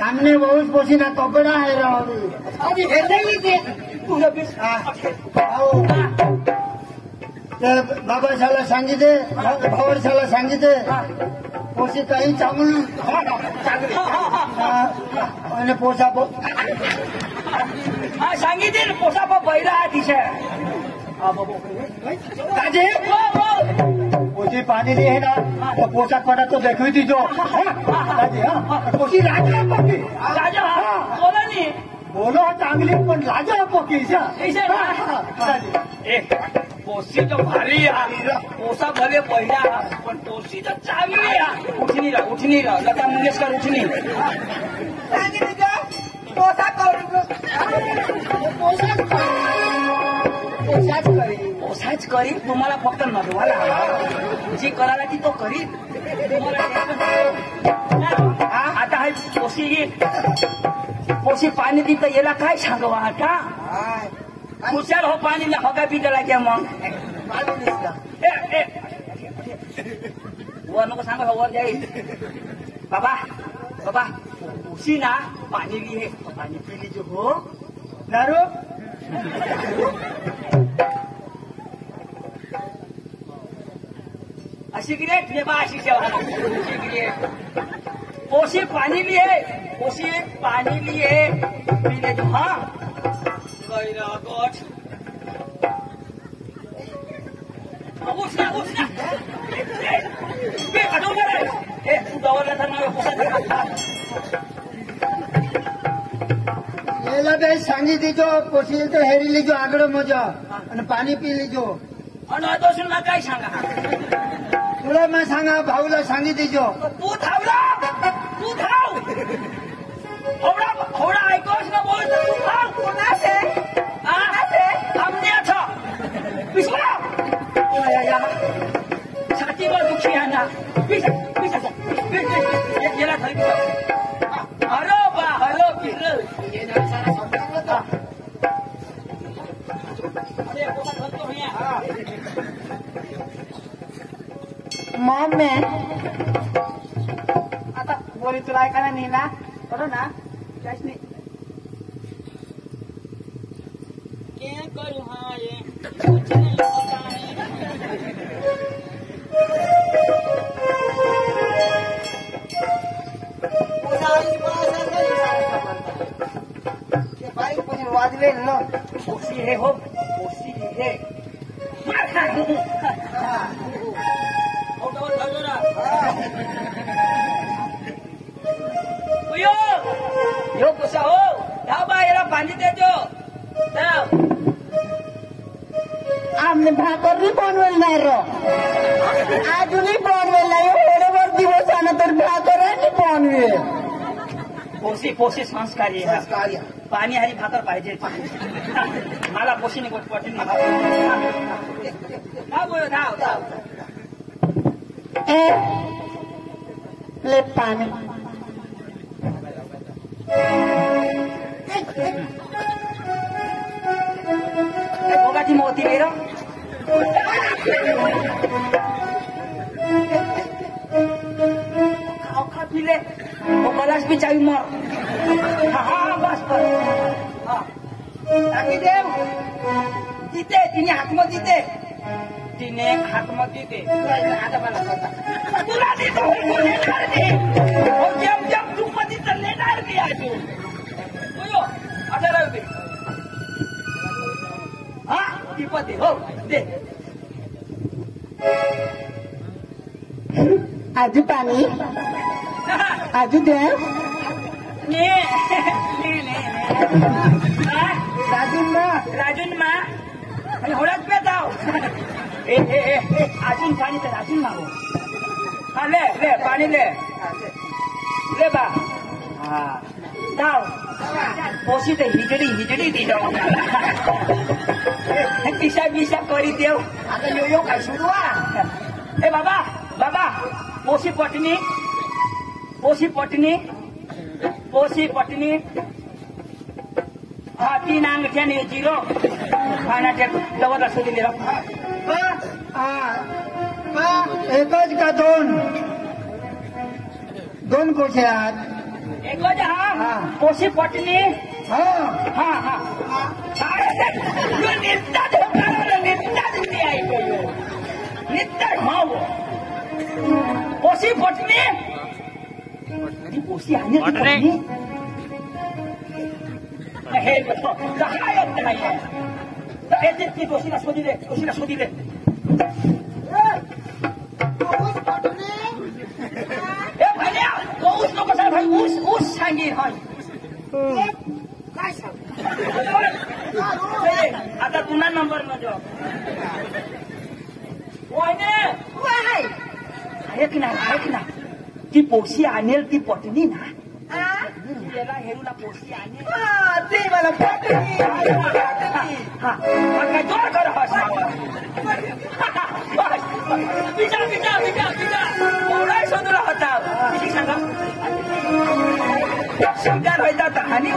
हमने बहुत पसीना कपड़ा है अभी बाबाशाला सांगितले भावाशाला सांगितले पोशी काही चांगलं आणि पोसाप सांगितले पोसाप बैरा अतिशय पोशी पाणी आहे ना तो पोशाक पडा तो देखवी दीजो पोशी राजा पकी राजा बोला नाही बोलो चांगली पण राजा पकी पोशी तो भारी पोसा भले पहिला पण पोशी तर चांगली उठणी राह लता मंगेशकर उठणी पोसाच करीन तुम्हाला फक्त नजवाला जी करायला ती तो करीन आता हा पोशी पाणी तिथं याला काय सांगवा आता हुशार हो पाणी ना हगा पिटायला घ्या मग वर नको सांगा वर जाईल बाबा उशी ना पाणी भी है पाणी पिली जो हो दारू अशी की रे बा अशी पोशी पानी लिए पीले जो हाँ गैरा गोठ उठना बे हटो रे ए तू दवरला तर नाव पोसा याला काही सांगी दीजो पोशी तो हेरी लीजो आगळ मजा आणि पाणी पी लीजो आणि अदोसून ना काय सांगा तुला मैं सांगा भाऊला सांगी दीजो तू धावला तू धाव थोडा ऐकोस ना बोल तू धाव कोणाचे हमने अच्छा पिछला छातीवर दुखी आहे ना गेला खाली हलो पिरल ये ना सारा समजा अरे पोसा घरतो भैया मम्मी आता बोली तुला ऐकायला नाही ना करो ना काहीच नाही क्या करू हाँ ये कुछ नहीं होता है बाईक पण वाजवेल ना पोसी है हो पोसी है यो कसा हो धाव बा याला पाणी देतो धाव आमने भाकर भी बनवेल नाही रो अजूनही बनवेल नाही एवढेवर दिवस आला तर भाकर नाही बनवेल पोसी संस्कारी आहे पाणी आणि भाकर पाहिजे मला पोशीने गोट पटेल धाव ले पाणी बोगाची मोती मेरो खा पिले वो गलास भी चाहिए मर हाँ बस टाकी देव तिथे तिने हातमध्ये देते तुला देतो जम तू मध्ये तर लेणार की आजू ₹18 हा ती पते हो दे आजू पाणी आजू दे ने राजून मा आणि होळ्यात पे जाव अजून पाणी तर अजून मागो हा ले पाणी ले बा हा जाव पोशी तर हिजडी दी जाऊ पिशा करी देव आता यो काय सुरू ए बाबा पोशी पटनी पोशी पटनी हा 3 अंगठ्याने 0 खाण्याच्या जवळ असू दिले एकच का दोन कोठे आहात एकच हा पोशी पटनी हा हा हा पोशी पटनी ती पोशी आणि पटनी हे काय येत नाही ती पोशीला शोधी दे ऊस नको सर भाई ऊस सांगी आता पुन्हा नंबर न जाऊ ऐक ना ती पोशी आणेल ती पटनी ना त्याला हेरूला पोशी आणेल ते मला पटली काय जोर कर ओढाय शोधला होता किती सांगा शब्दात व्हायचा हानी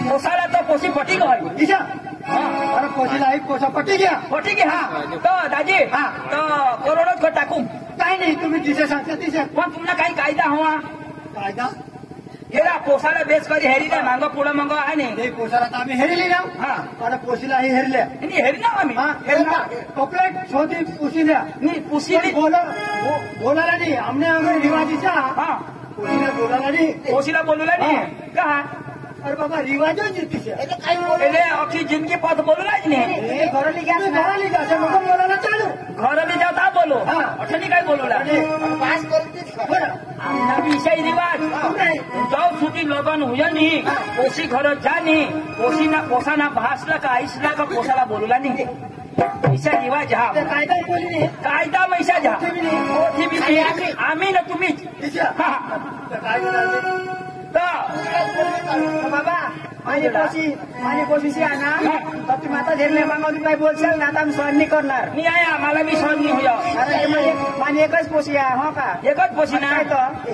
पोसाला तो पोशी पटी गई अरे कोशीला एक कोसा पटी घ्या पटी घे हा तो दाजी हा तो करोडोत टाकू काही नाही तुम्ही जिथे सांगता तिथे पण तुम्हाला काही कायदा हवा कायदा हेरा पोसाला बेस कधी हेरी नाही मांग पुढं मग आहे नाही ते कोसाला तर आम्ही हेरली ना हा आणि कोशीलाही हेरल्या हेरी ना आम्ही कपलेट छोटी पुशील्या मी पुशी बोलायला नाही आमने रिवाजीचा हा कोशीला बोलायला नाही पोशीला बोलूला नाही का अरे बाबा रिवाजच तिथे अख्खी जिंदगी पद बोलूलाच नाही घराली घ्या मग बोलायला चालू घराली जाता बोलो अठनी काय बोलूला पास आमना विषय रिवाज जाऊ सुटी लगन हुया नहीं पोशी घर जानी पोसाना भासला का आईसला का पोसाला बोलूला नाही विषय रिवाज हा कायदा बोलली नाही कायदा मैसा जा आम्ही ना तुम्हीच बाबा माझी पोशी आहे ना तर तुम्ही आता झेरले मागवली काही बोलशाल ना आता आम्ही सहन नाही करणार मी आहे मला बी सहन नाही होया अरे माझी एकच पोशी आहे हो का एकच पोशी ना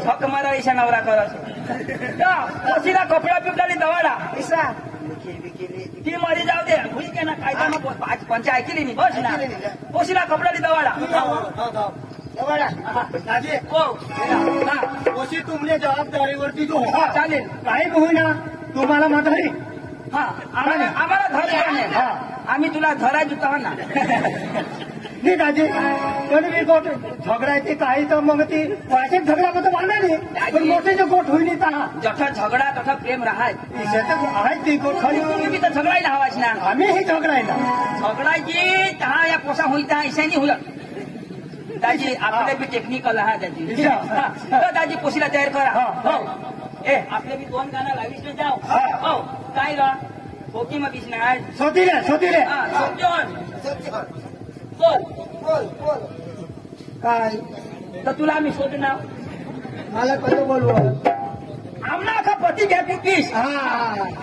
हक मारा ईशा नवरा करत पोशीला कपडा पिपडाली दवाडा इसा ती मरी जाऊ दे भुई के ना कायदा ना पंचा ऐकली नाही बस ना पोशीला कपडाली दवाडा कोशी तुमच्या जबाबदारीवरती जो चालेल काही होईना तुम्हाला म्हातारी हा आम्हाला धर आम्ही तुला धरा जुता ना नाही दाजी तरी मी गोट झगडायची काही तर मग ती वाशिक झगडा तर वाढणार नाही पण मोठे जो गोट होईल जठा झगडा तठा प्रेम राहाय आहे ती गोट खरी तुम्ही बी तर झगडायला हवाच ना आम्ही झगडायला झगडायची हा या पोसा होईता ईशानी होईल दाजी आपले बी टेक्निकल हा दाजी दाजी पोशीला तयार करा ए आपले बी 2 गाणं लावीस ना जाऊ हो काय गा होकी मग दिसणार सोतीले बोल काय तर तुला आम्ही शोधणार मला कसं बोलव आमना का पती घ्या कुकीस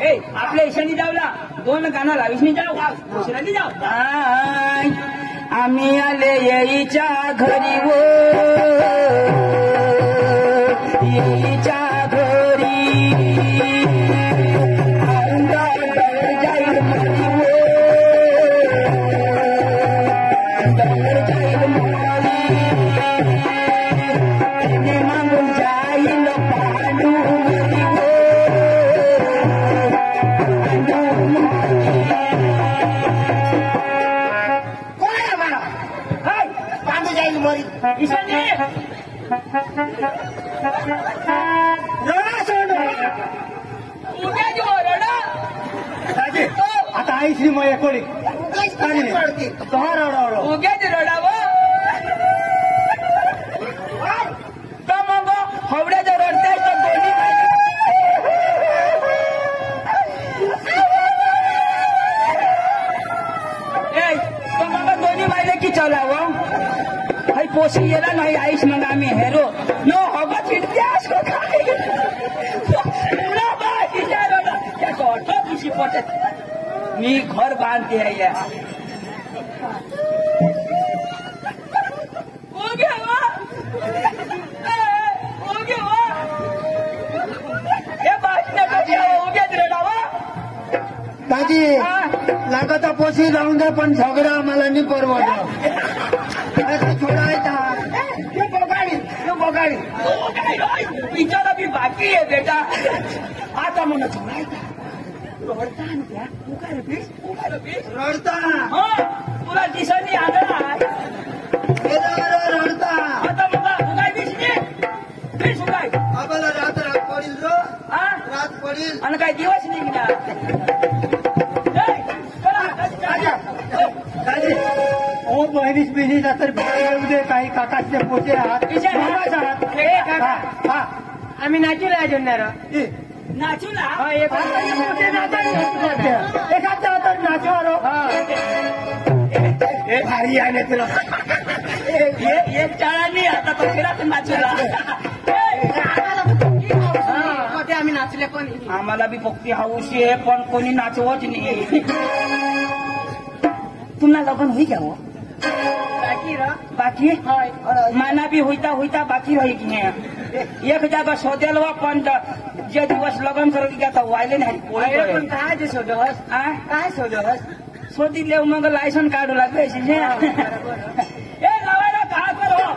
ए आपल्या ईशानी जाऊला 2 गाणं लावीस नाही जाऊ पोशीला नाही जाऊ आम्ही आले येईच्या घरी वो येईच्या घरी जाईल मरी वो जाईल मरी तिने मागून जाईल पांडू मरी वो ईशानी उद्या जो रडा आता आई श्री मय कोणी उद्याच रडावं तर मग हवड्याचं रडताय तर दोन्ही तर मग दोन्ही माहिले की चलावं भाई पोशी येला नाही आईस मग आम्ही हेरो नो हवा चिडत्यास मी घर बांधते है या हो गया दिवसही राहून द्या पण झगडा आम्हाला नाही परवडला छोडायचा बघाडी बिचारा भी बाकी आहे बेटा आता मला जोडायचा रडता ना त्या उगार बीस रडता तुला दिसणी आला रडता आता मला उगाय बीस बीस उगाय आम्हाला रात पडील रो रात पडील आणि काय दिवस निघणार ओ बहिणीच बिनीचा तर येऊ दे काही काकाचे पोटे आहात आम्ही नाचू राजून नाचू ना एखाद्या हातात नाचवारो भारी आहे तुला एक चाळांनी आता तो फिरात नाचूला आम्ही नाचले पण आम्हाला बी पोक्ती हाऊशी आहे पण कोणी नाचवच नाही तुला लग्न होई क्या हो बाकी माना भी होता बाकी रही की नाही एक जागा शोधेलवा पण जे दिवस लग्न करू की आता व्हायले नाही पण काय शोधवस काय शोधवस शोधिले मग लायसन काढू लागले ए लावायला काय करो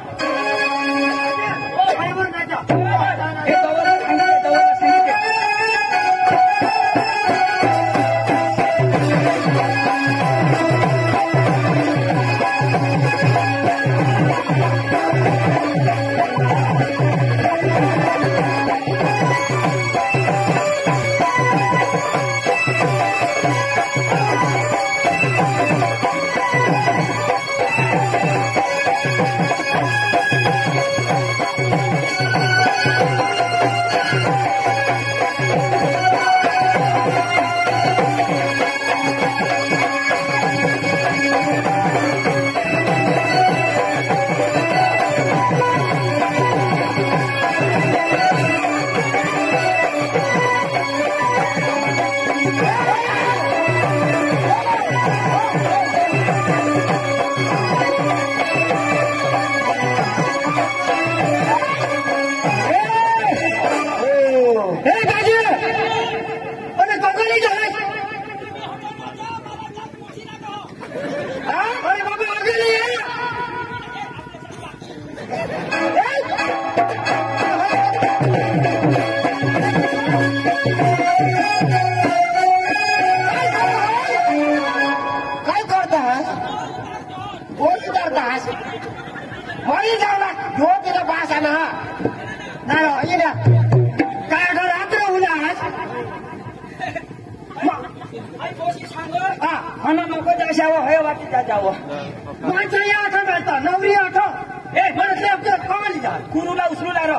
कुरुला उचलूला रो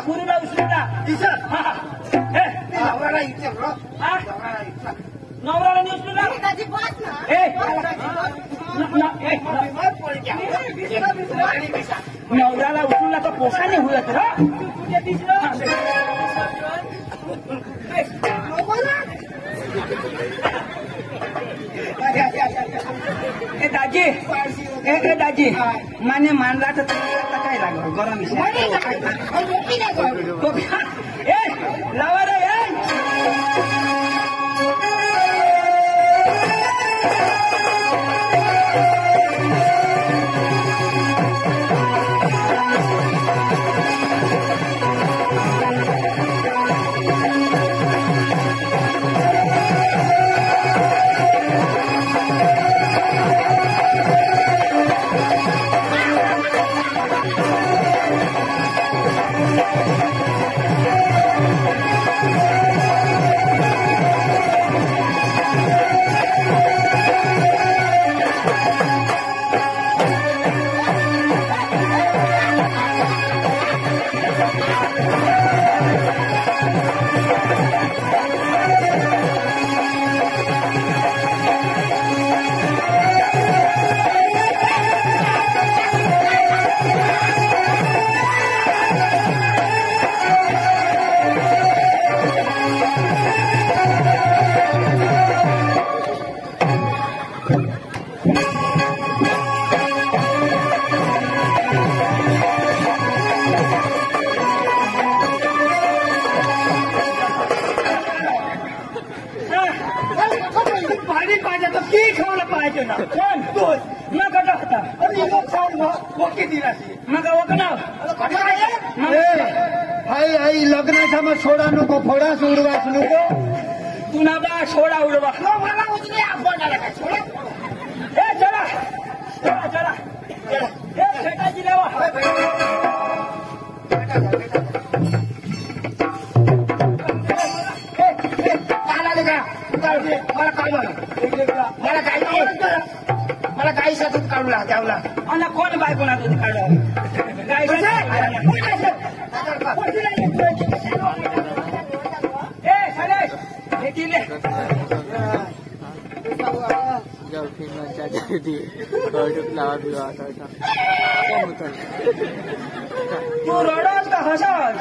कुरुला उचलूला नवराला नाही उचलूला नवराला उचलूला तर पोसाने होत रो दाजी दाजी माने मानला तर काय लागलं गरम लावा रे होते ना कोण तोच मग कसा होता आणि लोक सांग ओके दिलाशी मग वकनाव आई आई लग्नाचा मग सोडा नको फोडा सोडवाच नको तू ना बा सोडा उडवा मला उचले आपण काय सोडा ए चला चला चला ए शेटाची लावा मला काही साथून काढू लागला आणि कोण बाय कोणा तुझी काढ ए शैलेश हे दिले तू रडस का हसस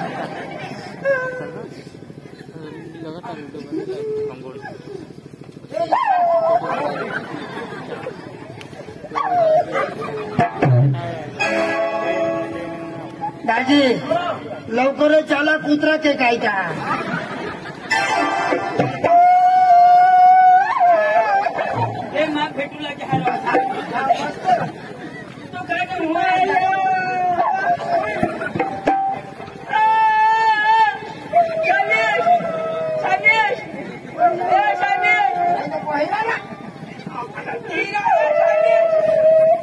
दाजी लवकरच चाला कुत्रा के काय का हे माग भेटू लागे तू काय ते मोबाईल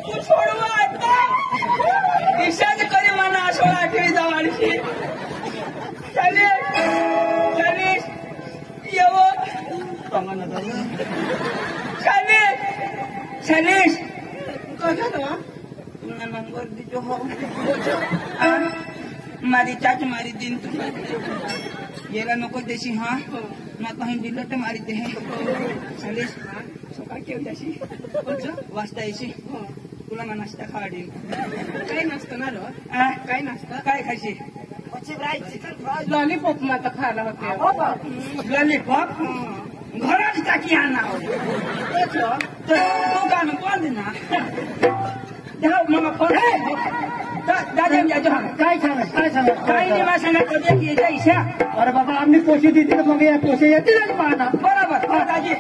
तू सोडवा आता दिशाच करी म्हणा असं आठवी जावाची चालीस येव चालीस नंबर दीजो हो मारी चाच मारी दिन तू येला नको देशी हा ना कहीं दिलं तर मारी दे चालीस सकाळ केवढ्याशी वाजता येशी तुला ना नाश्ता खावा देईन काय नाश्ता ना रो काय नाश्ता काय खायची लॉलीपॉप माता खायला होते लॉलीपॉप घरात टाकी आणणार दुकान बंद ना जाऊ मग फोन दादा काय सांगा काही नाही मला सांगा कधी की याच्या इशा अरे बाबा आम्ही पोशी देते मग या पोशी येते ना पाहता बरोबर दाजी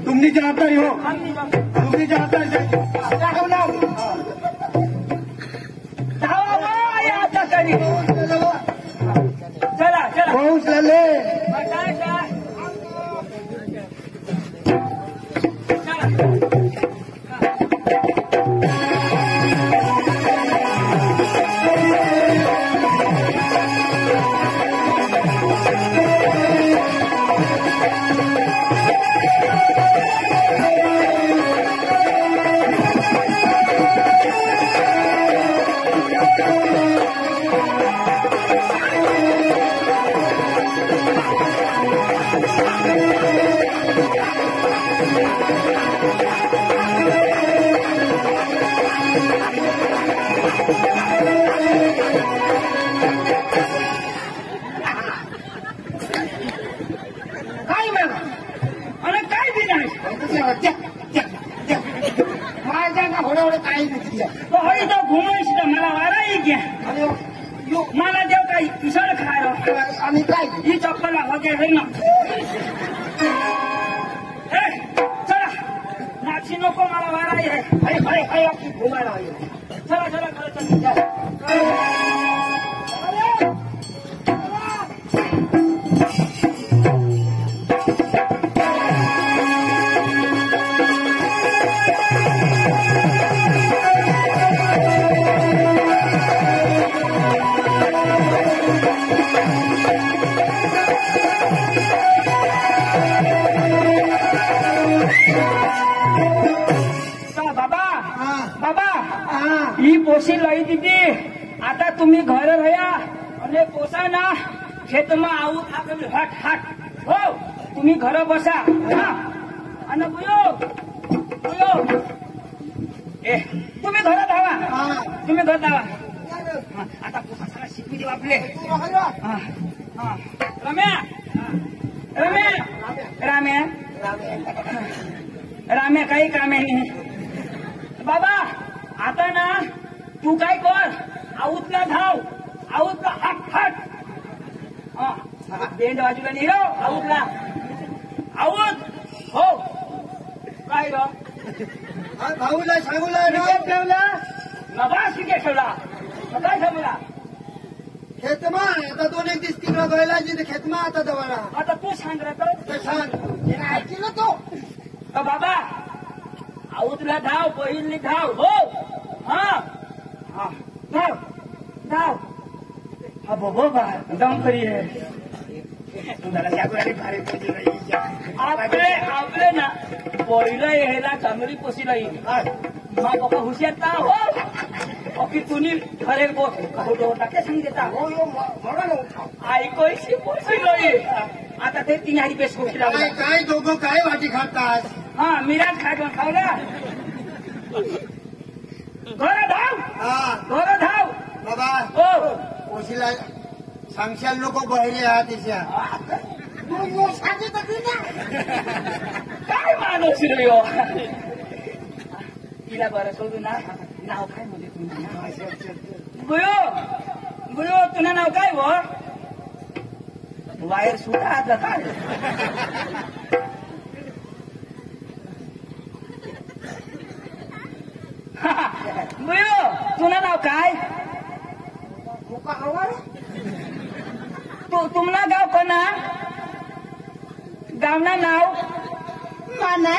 तुमची जबाबदारी हो तुमची जबाबदारी चला चला पाऊस झाले काय मग अरे काय दिलं माझ्या का होण्यावर काही हळी तो घुमायची तर मला वाराही घ्या मला देव काही किशोर खायला आम्ही काय ही चप्पल वगैरे ना चला नाची नको मला वाराही आहे अरे घुमायला चला चला चला बाबा ही पोशी लई दीदी आता तुम्ही घर रहा आणि पोसा ना खेतमा आऊ हट हट हो तुम्ही घर बसा आणि बुयो ए तुम्ही घरात धावा तुम्ही घर धावा आता पोसा सगळा शिकवी देऊ आपले रम्या रम्या राम्या राम्या काही कामे नाही बाबा आता ना तू काय कर आऊतला धाव आऊतला हट हट बेंड बाजूला नाही रो आऊटला आऊट हो काय रो भाऊला सांगूला विकेट ठेवला नवास विकेट ठेवला काय ठेवला खेतमा आता 2-1 दिवस तिकडं गयला जिथे खेतमा आता दवारा आता तू सांग रे सांग ऐकलं तो बाबा आऊटला धाव पहिली धाव हो हा धाव धाव हा बाबा दम करी है आपले ना पहिलं ह्याला चांगली पोसीला येईल मग बाबा हुशार ना हो की तुम्ही खरे टाके सांगितला ऐकोशी पोसील आता ते तिन्ही बेस पोसीला काय दोघं काय वाटी खातात हा मिराज खावला घर धाव घर धाव बाबा हो पोशीला सांगशाल नको बहिरी आहात तिच्या काय माणूस रे तिला बरं सोडू ना नाव काय म्हणजे तुझं गुयो तुझं नाव काय व वायर सुटा आता काय गुयो तुझं नाव काय तुमना गाव कोणा गावना नाव माना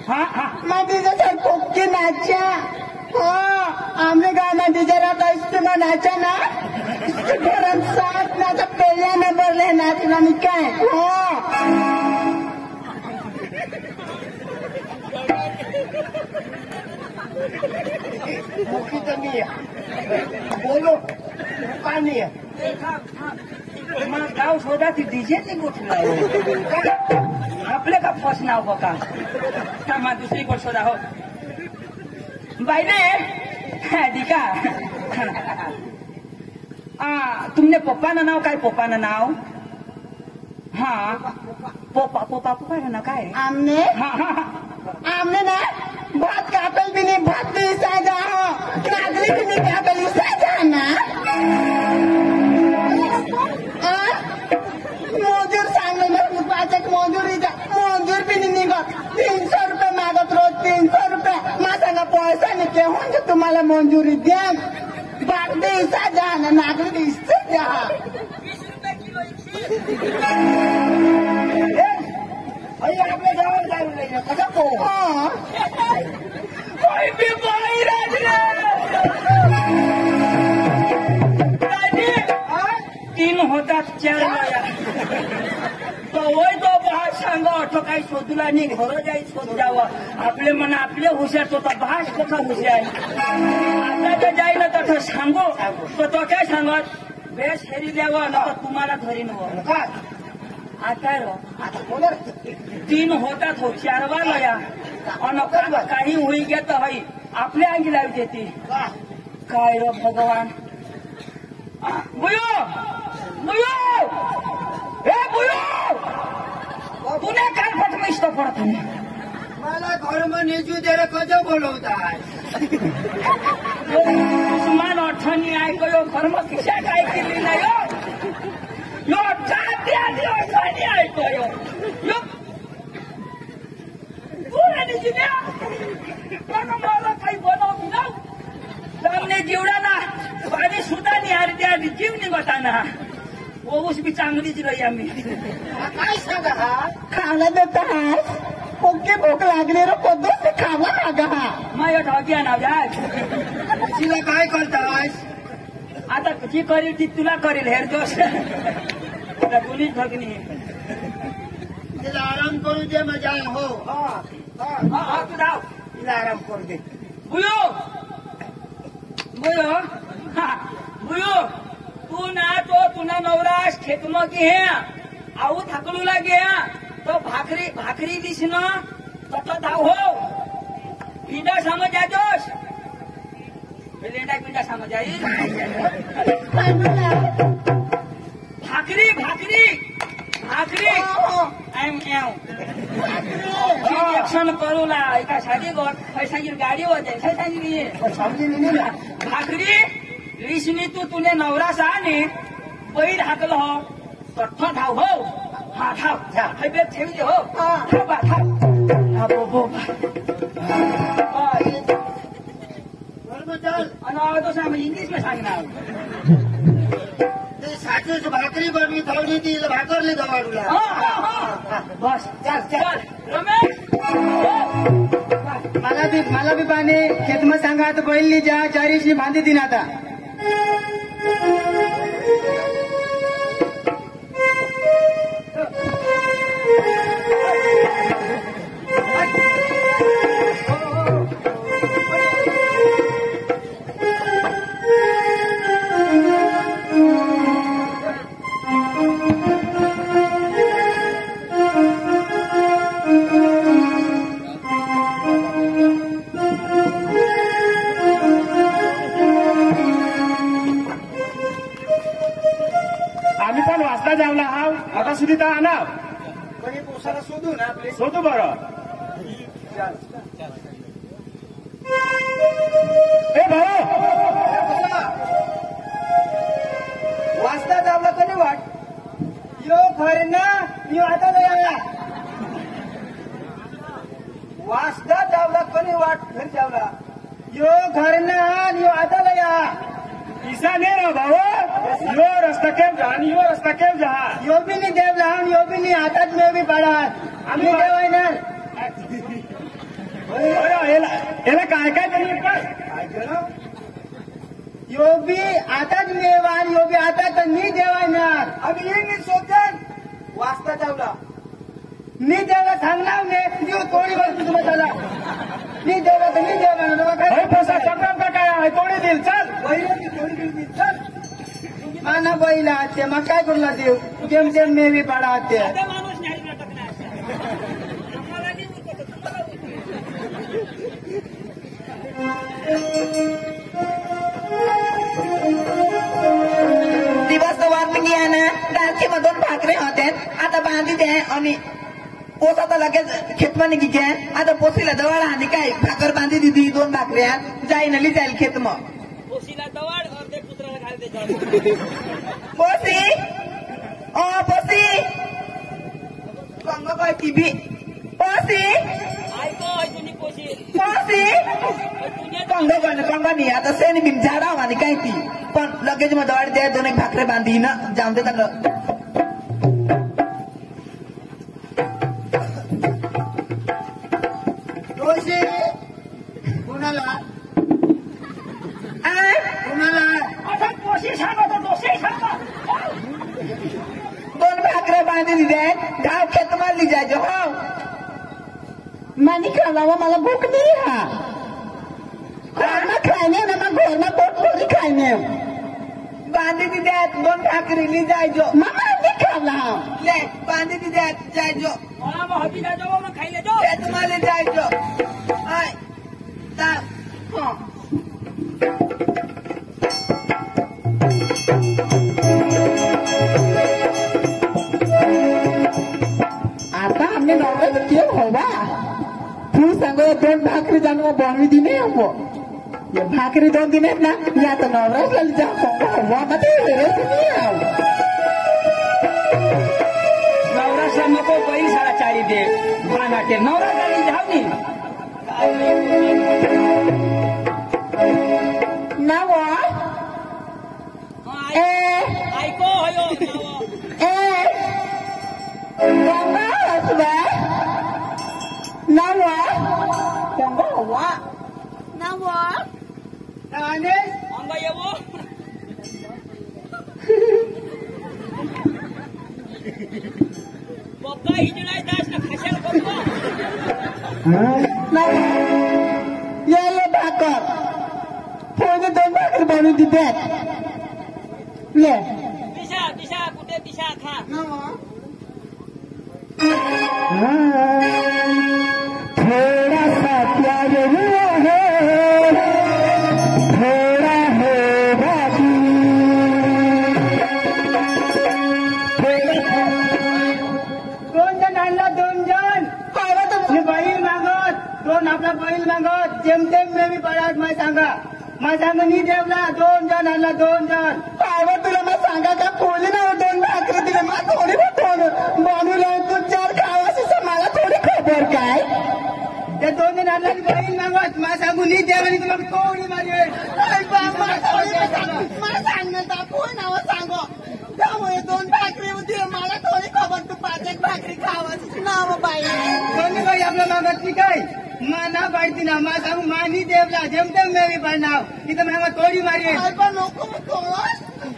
हा हा माझी पोक्की नाचा हो आमने गाना डिजरा का इस्तेमा नाचा ना साथ नाचा पहले नंबर ले नाचना निकाय हो मुखी तर मी बोलो का नाही मग गाव शोधा ती डीजे नाही गोठला आपले का फर्स्ट नाव बघा मग दुसरी गोष्ट शोधा हो बाईने दिका तुमने पप्पानं नाव काय पप्पानं नाव हा पप्पानं नाव काय आमने हा हा आमने ना भात कापेल भी नहीं भात भी साजा हो नागली भी नहीं कापेल साजा ना मजूर सांगले ना पाचक मजूर भी नहीं निघत 300 रुपये मागत रोज 300 रुपये माझा पैसा नाही के म्हणजे तुम्हाला मंजुरी द्या भात भी साजा ना नागली भी साजा आपल्या गावात जाऊन नाही कसं पोह तीन होतात 4 वेळा तो होय तो भाष सांग अठो काही शोधला नाही घर जाई शोध जावं आपले म्हणा आपले हुशार तो भाष कसा हुशार आता जे जाईल तसं सांगो तो काय सांगत बेस हेरी द्यावं ना तुम्हाला धरीन का आता बोला 3 होतात हो 4 वाला आणि काही होई घेत हई आपल्या अंगी लावी देते काय रो भगवान बुयो बुयो हे बुयो तुने काय फटमिष्ट पडत मला घरमा नेजू दे रे कजो बोलवतात उस्मान अठनी ऐको यो घरमा किशा काय केली नाही यो जात्या दियो अठनी ऐको यो तुला निजिया पण मला काही बनवू ना सामने जीवडा ना पाणी सुद्धा नाही अरे त्या जीव निघताना ओऊस बी चांगलीच रही आम्ही काय सांगा हा खाना देता है ओके भूक लागली रे पद्धत से खावा लागा हा माझ्या ढाग्या ना व्याज तिला काय करतास आता जी करील ती तुला करील हेर जोश दोन्ही ठगणी तिला आराम करू दे मजा हो तू धाव तिला आराम करू दे बुयो बुयो बुयो तू ना तो तुना नवराश खेतम की हे आऊ थाकलू लागे तो भाकरी दिस ना तो धाव हो पिंडा समज जातोस लेंडा पिंडा समज आई भाकरी भाकरी भाकरी एम एक्शन करू ला एका साधी गोट पैशाची गाडी होते सांगितली भाकरी रिसनी तू तुने नवरा सा ने बैल हाकल हो कठ्ठा धाव हो हा धाव हे बेग ठेवी दे हो हा. धाव बा धाव हा बो आणि आवाज आम्ही इंग्लिश में सांगणार साठीच भाकरी बनवी थवली ती भाकरली दवाडूला बस चल चल रमेश मला बी पाणी खेत में सांगा तर बैल जा चारीशी बांधी दिन आता आम्ही पण वाजता जावला हा आता सुद्धा आणा कोणी पोसाला शोधू ना आपले शोधू बरं ए भाऊ वाजता जावला कोणी वाट यो घर ना यो आता नाही वाजता जावला कोणी वाट घर जावला यो घर ना यो आता नाही ईसा नाही रा भाऊ यो रस्ता केम जा आणि यो रस्ता केम जा यो भी नहीं देव लाऊन यो भी नहीं हातात में भी पड़ा आम्ही देवाय ना याला काय काय तरी यो भी आताच मेवान यो भी आता तर मी देवायणार आम्ही ये मी शोधन वाजता जावला मी देवला सांगणार मी यो तोडी बस तुम्ही चला मी देवला तर मी देवायणार पोसा संग्राम का काय आहे तोडी देईल चल बैलाची तोडी दिली चल माना बैला ते मग काय करूला देव जेम जेम मे भी पडा ते माणूस नाही नाटक नाही आम्हाला नाही उठत दिवस वाटणी आहे ना रात्री मधून भाकरे होते आता बांधी दे आणि पोस आता लगेच खेतमा निघी घ्या आता पोसीला जवळ आणि काय भाकर बांधी दिली 2 भाकऱ्या जाईन ली जाईल खेत मग पोशीला दवाड अर्धे कुत्राला घालते पोसी ओ पोसी कंग काय टीव्ही पोसी ऐको तुम्ही पोशी पोसी कंग नाही आता सेनी बिन झाडा आणि काय ती पण लगेच मग जवळ द्या 2 भाकरे बांधी ना जाऊन दे त्यांना कुणाला आता पोशी सांगतो दोषी सांगा 2 भाकरे बांधी दिले गाव खेत मारली जायचो हो मानी खावा मला भूक नाही हा घरमा खायने ना मग घरमा पोट भरी खायने बांधी दिल्यात 2 भाकरी ली जायचो मामा नाही खावला ले बांधी दिल्यात जायचो मला मग हबी जाजो मग खायला जो खेत मारली जायचो आय ता हो आता हमने नवरात्र क्यों होगा तू सांगो 2 भाकरी जाणून बनवी दिने हमको ये भाकरी 2 दिन ना या तो नवरात्र लग जाओ हुआ मत नहीं आओ नवरा मको बैल सारा चारी दे बानाटे नवरा गाली जाऊ नी नवो ए ऐको होयो ए Mama sudah Nawa Nawa Nawa Nane अंगा येवो पप्पा हिजलाय दास ना खशाल पप्पा Nawa ये भाकर फोन 2 भाकर बनवून देतात ले दिशा दिशा कुठे दिशा खा Nawa थोड़ा सा प्यार हुआ है थोड़ा है बाकी 2 जण आणला 2 जण काय तुम्ही बैल मागत 2 आपला बैल मागत जेमतेम मे मी पडात मला सांगा नी देवला 2 जण आणला 2 जण काय तुला मग सांगा का खोली ना 2 भाकरी दिले मला थोडी बनवलं तू चार खावाशी मला थोडी खबर काय त्या दोन जण आणला बहीण मागत मला सांगू नी देवानी तुम्हाला कोणी मारी मला सांगण्याचा कोण नाव सांगो त्यामुळे दोन भाकरी होती मला थोडी खबर तू 5 एक भाकरी खावाची नाव बाई कोणी बाई आपल्या मागत नी काय मा ना पाडती ना मा सांगू मा नी देवला जेमतेम मेवी पाडनाव इथं मागा थोडी मारी पण नको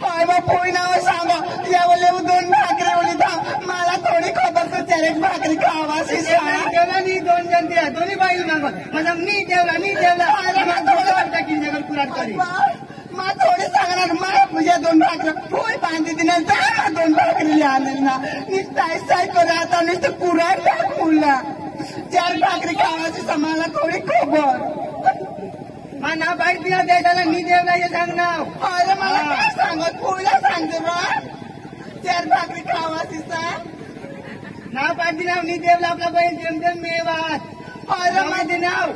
काय बा कोणी नाव सांगो यावले दोन भाकरी होली थांब मला थोडी खबर तू 4 एक भाकरी खावाची देवला नी दोन जण दिला दोन्ही बाई मागत माझा नी देवला टाकीन जगल कुराट करी मा थोडी सांगणार मा तुझ्या 2 भाकरी पोय बांधी दिल्या जा 2 भाकरी आणेल ना निस्ताय साय कर आता नुसतं कुराट टाक मुला 4 भाकरी खावाची मला थोडी खबर मा ना बाईक दिला द्यायला नी देवला हे सांग नाव अरे मला काय सांगत कोयला सांगते बा 4 भाकरी खावाची सांग नाव पाडती नाव नी देवला आपला बहीण जेमतेम मेवात अरे माझे नाव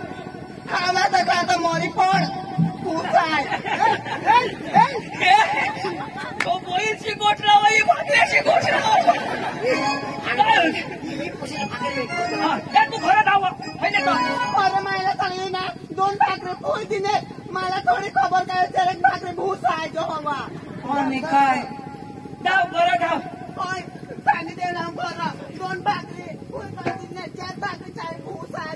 खावा तर का आता मोरी पड तू काय तो बोईची गोठला बाई भाकऱ्याची गोठला तू घरात आवा पहिले तो अरे मला चांगली ना 2 भाकरी पोय दिले मला थोडी खबर काय 4 एक भाकरी भूस आहे जो हवा आणि काय डाव बरं डाव काय सांगितले ना बरं 2 भाकरी पोय बांधीने 4 भाकरी चाय भूस आहे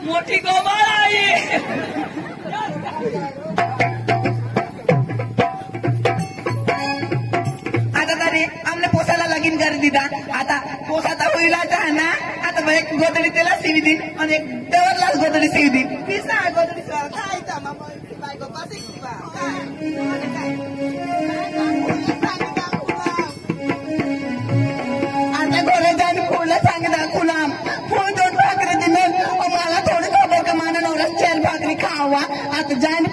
मोठी गोमाळ आहे आता तरी आमने पोसाला लगीन कर दिदा आता पोसाता होईल आता ना आता एक गोदडी त्याला शिवी दिन आणि एक देवरलाच गोदडी शिवी दिन ती सांग गोदडी काय बायको पास आता घरे जाऊन फुलं सांग दाखवलाम फुल 2 भाकरी दिले मला थोडी खबर का माना नवरा 4 भाकरी खावा आता जाईन